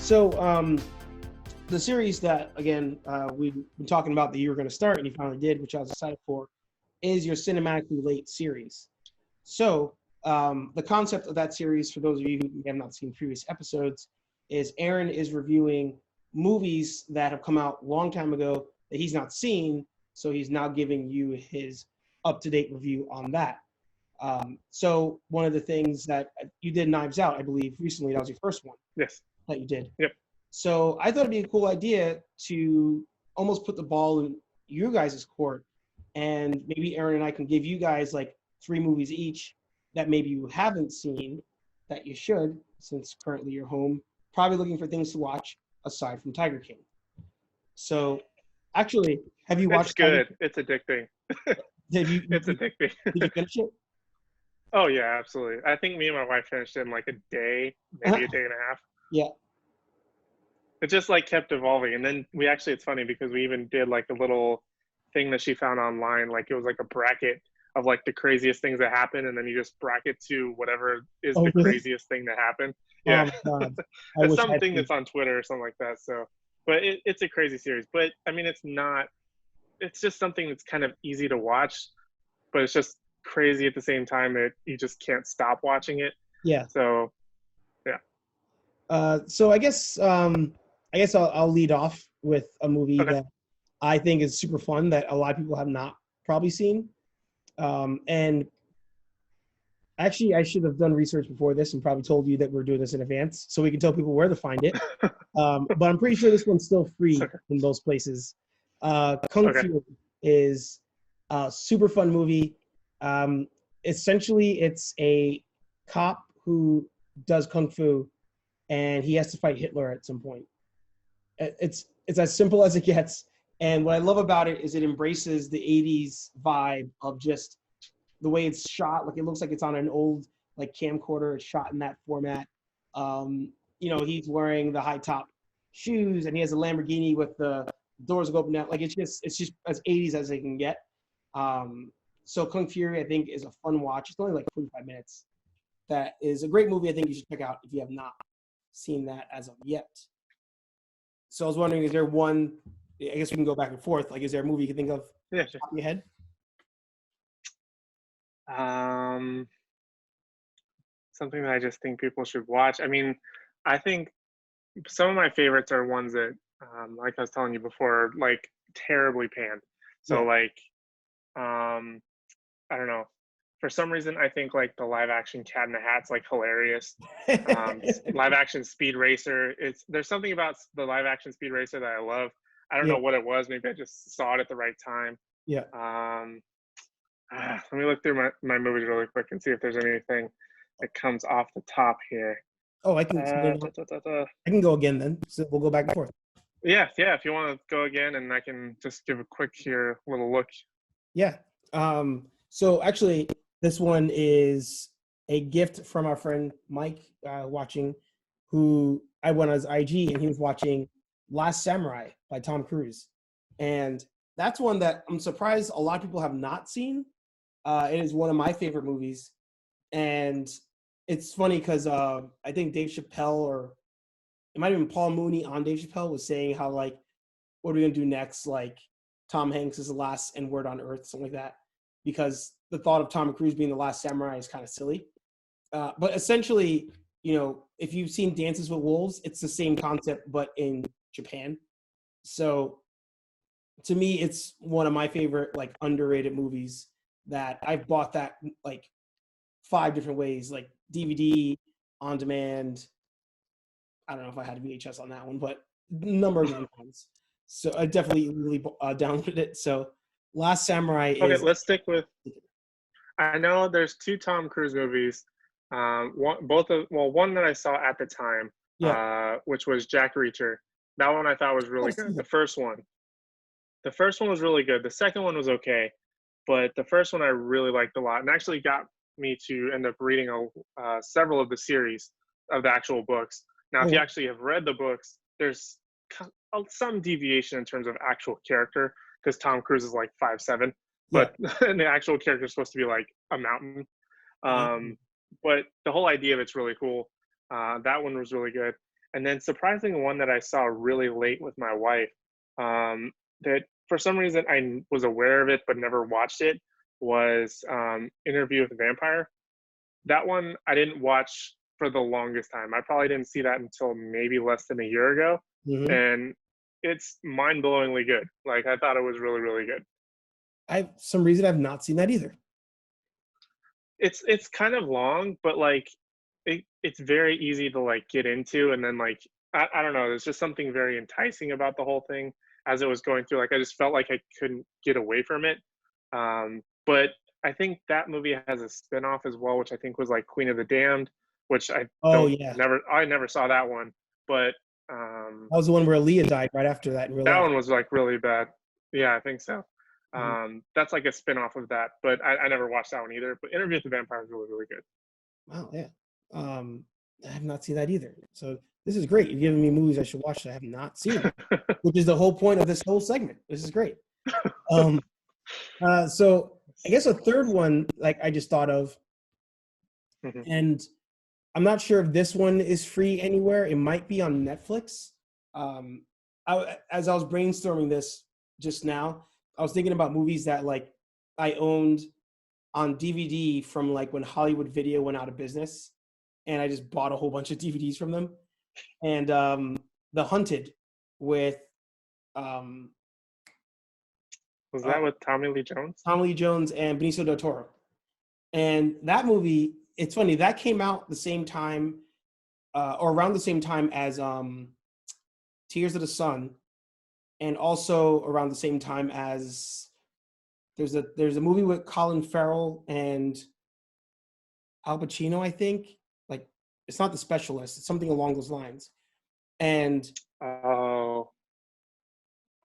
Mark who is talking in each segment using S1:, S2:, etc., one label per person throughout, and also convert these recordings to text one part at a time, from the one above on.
S1: The series that, again, we've been talking about that you were going to start and you finally did, which I was excited for, is your Cinemax Relate series. So the concept of that series, for those of you who have not seen previous episodes, is Aaron is reviewing movies that have come out a long time ago that he's not seen, so he's now giving you his up-to-date review on that. So one of the things that you did, Knives Out, I believe, recently, that was your first one.
S2: Yes.
S1: That you did.
S2: Yep.
S1: So I thought it'd be a cool idea to almost put the ball in you guys' court, and maybe Aaron and I can give you guys like 3 movies each that maybe you haven't seen that you should, since currently you're home, probably looking for things to watch aside from Tiger King. So actually, have you watched?
S2: It's good. It's addicting.
S1: It's
S2: addicting.
S1: Did you finish it?
S2: Oh yeah, absolutely. I think me and my wife finished it in like a day, maybe a day and a half.
S1: Yeah.
S2: It just like kept evolving. And then it's funny because we even did like a little thing that she found online. Like it was like a bracket of like the craziest things that happen. And then you just bracket to whatever is the craziest thing that happened. Yeah.
S1: Oh, God.
S2: It's something that's on Twitter or something like that. So, but it's a crazy series, but I mean, it's just something that's kind of easy to watch, but it's just crazy at the same time that you just can't stop watching it.
S1: Yeah.
S2: So, yeah.
S1: So I guess I'll lead off with a movie that I think is super fun that a lot of people have not probably seen. And actually, I should have done research before this and probably told you that we're doing this in advance so we can tell people where to find it. But I'm pretty sure this one's still free in those places. Kung Fu is a super fun movie. Essentially, it's a cop who does Kung Fu and he has to fight Hitler at some point. It's as simple as it gets. And what I love about it is it embraces the 80s vibe of just the way it's shot. Like it looks like it's on an old like camcorder. It's shot in that format. He's wearing the high top shoes and he has a Lamborghini with the doors go open out. Like it's just as 80s as they can get. So Kung Fury, I think, is a fun watch. It's only like 45 minutes. That is a great movie. I think you should check out if you have not seen that as of yet. So I was wondering, is there one? I guess we can go back and forth. Like, is there a movie you can think of?
S2: Yeah, sure.
S1: Top of your head?
S2: Something that I just think people should watch. I mean, I think some of my favorites are ones that, like I was telling you before, like terribly panned. So I don't know. For some reason, I think like the live action Cat in the Hat's like hilarious. Live action Speed Racer. There's something about the live action Speed Racer that I love. I don't know what it was. Maybe I just saw it at the right time.
S1: Yeah.
S2: Let me look through my movies really quick and see if there's anything that comes off the top here.
S1: Oh, I can go again then. So we'll go back and forth.
S2: Yeah. If you want to go again, and I can just give a quick little look.
S1: Yeah. So actually, this one is a gift from our friend Mike watching, who I went on his IG and he was watching Last Samurai by Tom Cruise. And that's one that I'm surprised a lot of people have not seen. It is one of my favorite movies. And it's funny because I think Dave Chappelle, or it might have been Paul Mooney on Dave Chappelle, was saying how, like, what are we going to do next? Like, Tom Hanks is the last N-word on earth, something like that. Because the thought of Tom Cruise being the last samurai is kind of silly. But essentially, if you've seen Dances with Wolves, it's the same concept, but in Japan. So to me, it's one of my favorite, like, underrated movies that I've bought that like 5 different ways, like DVD, on demand. I don't know if I had VHS on that one, but number of ones. So I definitely really downloaded it. So Last Samurai is...
S2: Okay, let's stick with... I know there's 2 Tom Cruise movies. One that I saw at the time, which was Jack Reacher. That one I thought was really good. The first one was really good. The second one was okay, but the first one I really liked a lot, and actually got me to end up reading several of the series of the actual books. Now, if you actually have read the books, there's some deviation in terms of actual character, because Tom Cruise is like 5'7", but the actual character is supposed to be like a mountain. But the whole idea of it's really cool. That one was really good. And then surprisingly, one that I saw really late with my wife, that for some reason I was aware of it but never watched it, was Interview with the Vampire. That one I didn't watch for the longest time. I probably didn't see that until maybe less than a year ago.
S1: Mm-hmm.
S2: And it's mind-blowingly good. Like, I thought it was really, really good.
S1: Some reason I've not seen that either.
S2: It's kind of long, but like it's very easy to like get into, and then like I don't know, there's just something very enticing about the whole thing as it was going through. Like, I just felt like I couldn't get away from it. But I think that movie has a spinoff as well, which I think was like Queen of the Damned, which I never saw that one. But
S1: that was the one where Aaliyah died right after that in real life.
S2: That one was like really bad. Yeah, I think so. That's like a spin-off of that, but I never watched that one either. But Interview with the Vampire is really, really good.
S1: Wow, yeah. I have not seen that either. So this is great. You're giving me movies I should watch that I have not seen, which is the whole point of this whole segment. This is great. So I guess a third one, like I just thought of, and I'm not sure if this one is free anywhere. It might be on Netflix. As I was brainstorming this just now, I was thinking about movies that like I owned on DVD from like when Hollywood Video went out of business, and I just bought a whole bunch of DVDs from them. And The Hunted with
S2: was that with Tommy Lee Jones?
S1: Tommy Lee Jones and Benicio del Toro. And that movie, it's funny, that came out the same time or around the same time as Tears of the Sun, and also around the same time as there's a movie with Colin Farrell and Al Pacino, I think. Like, it's not The Specialist, it's something along those lines. And
S2: I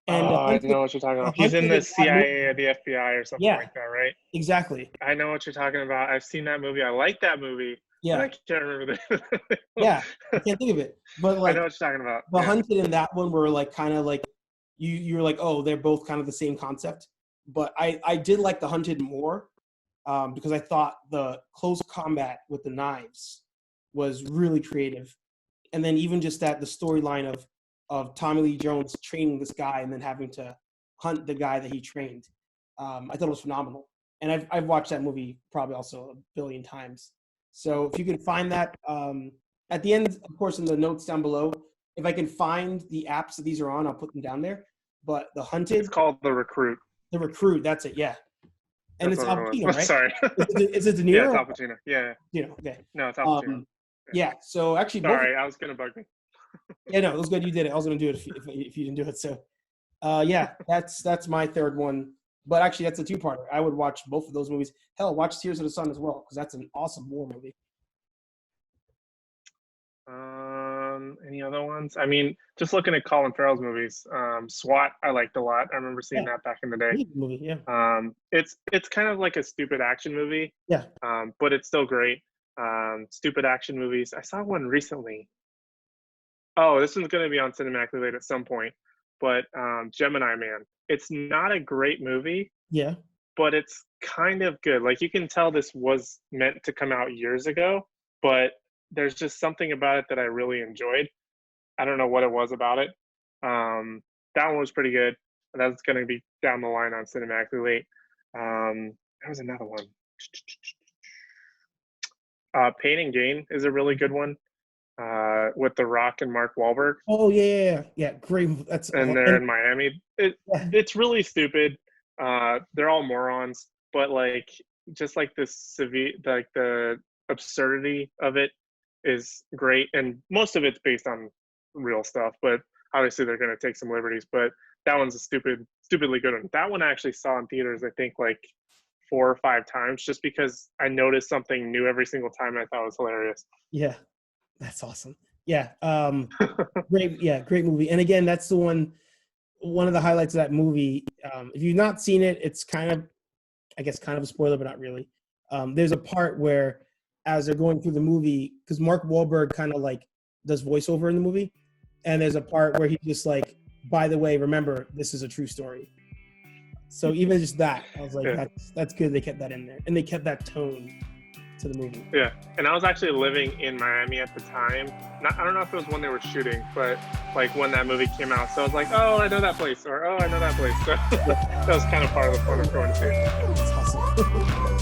S2: know what you're talking about. He's in the CIA or the FBI or something like that, right?
S1: Exactly.
S2: I know what you're talking about. I've seen that movie. I like that movie.
S1: Yeah.
S2: But I can't remember the
S1: Yeah, I can't think of it. But like,
S2: I know what you're talking about.
S1: The Hunted and that one were like kind of like you're like, oh, they're both kind of the same concept. But I did like The Hunted more because I thought the close combat with the knives was really creative. And then even just the storyline of Tommy Lee Jones training this guy and then having to hunt the guy that he trained, I thought it was phenomenal. And I've watched that movie probably also a billion times. So if you can find that, at the end, of course, in the notes down below, if I can find the apps that these are on, I'll put them down there. But The Hunted.
S2: It's called The Recruit.
S1: The Recruit, that's it, yeah. And it's Al Pacino, right?
S2: Sorry.
S1: Is it De Niro?
S2: Yeah, it's Al Pacino. Yeah.
S1: Okay.
S2: No, it's Al Pacino.
S1: Yeah, so actually.
S2: Sorry, I was going to bug me.
S1: Yeah, no, it was good you did it. I was going to do it if you didn't do it. So, yeah, that's my third one. But actually, that's a two-parter. I would watch both of those movies. Hell, watch Tears of the Sun as well, because that's an awesome war movie.
S2: Any other ones? I mean, just looking at Colin Farrell's movies, SWAT I liked a lot. I remember seeing that back in the day.
S1: Movie, yeah.
S2: It's kind of like a stupid action movie.
S1: Yeah.
S2: But it's still great. Stupid action movies. I saw one recently. Oh, this one's going to be on Cinemax later at some point. But Gemini Man. It's not a great movie.
S1: Yeah.
S2: But it's kind of good. Like, you can tell this was meant to come out years ago, but there's just something about it that I really enjoyed. I don't know what it was about it. That one was pretty good. That's going to be down the line on Cinemax late. There was another one. Pain and Gain is a really good one with The Rock and Mark Wahlberg.
S1: Oh, yeah. Great.
S2: And they're in Miami. It's really stupid. They're all morons, but like, just like the absurdity of it is great, and most of it's based on real stuff, but obviously they're going to take some liberties. But that one's a stupidly good one. That one I actually saw in theaters, I think like 4 or 5 times, just because I noticed something new every single time, and I thought it was hilarious.
S1: Yeah, that's awesome. Yeah, great movie. And again, that's the one of the highlights of that movie. If you've not seen it, it's kind of a spoiler, but not really. There's a part where, as they're going through the movie, because Mark Wahlberg kind of like does voiceover in the movie, and there's a part where he's just like, by the way, remember, this is a true story. So even just that, I was like, that's good they kept that in there, and they kept that tone to the movie.
S2: Yeah, and I was actually living in Miami at the time. I don't know if it was when they were shooting, but like when that movie came out. So I was like, oh, I know that place, or oh, I know that place. So that was kind of part of the fun of going to see it.
S1: That's awesome.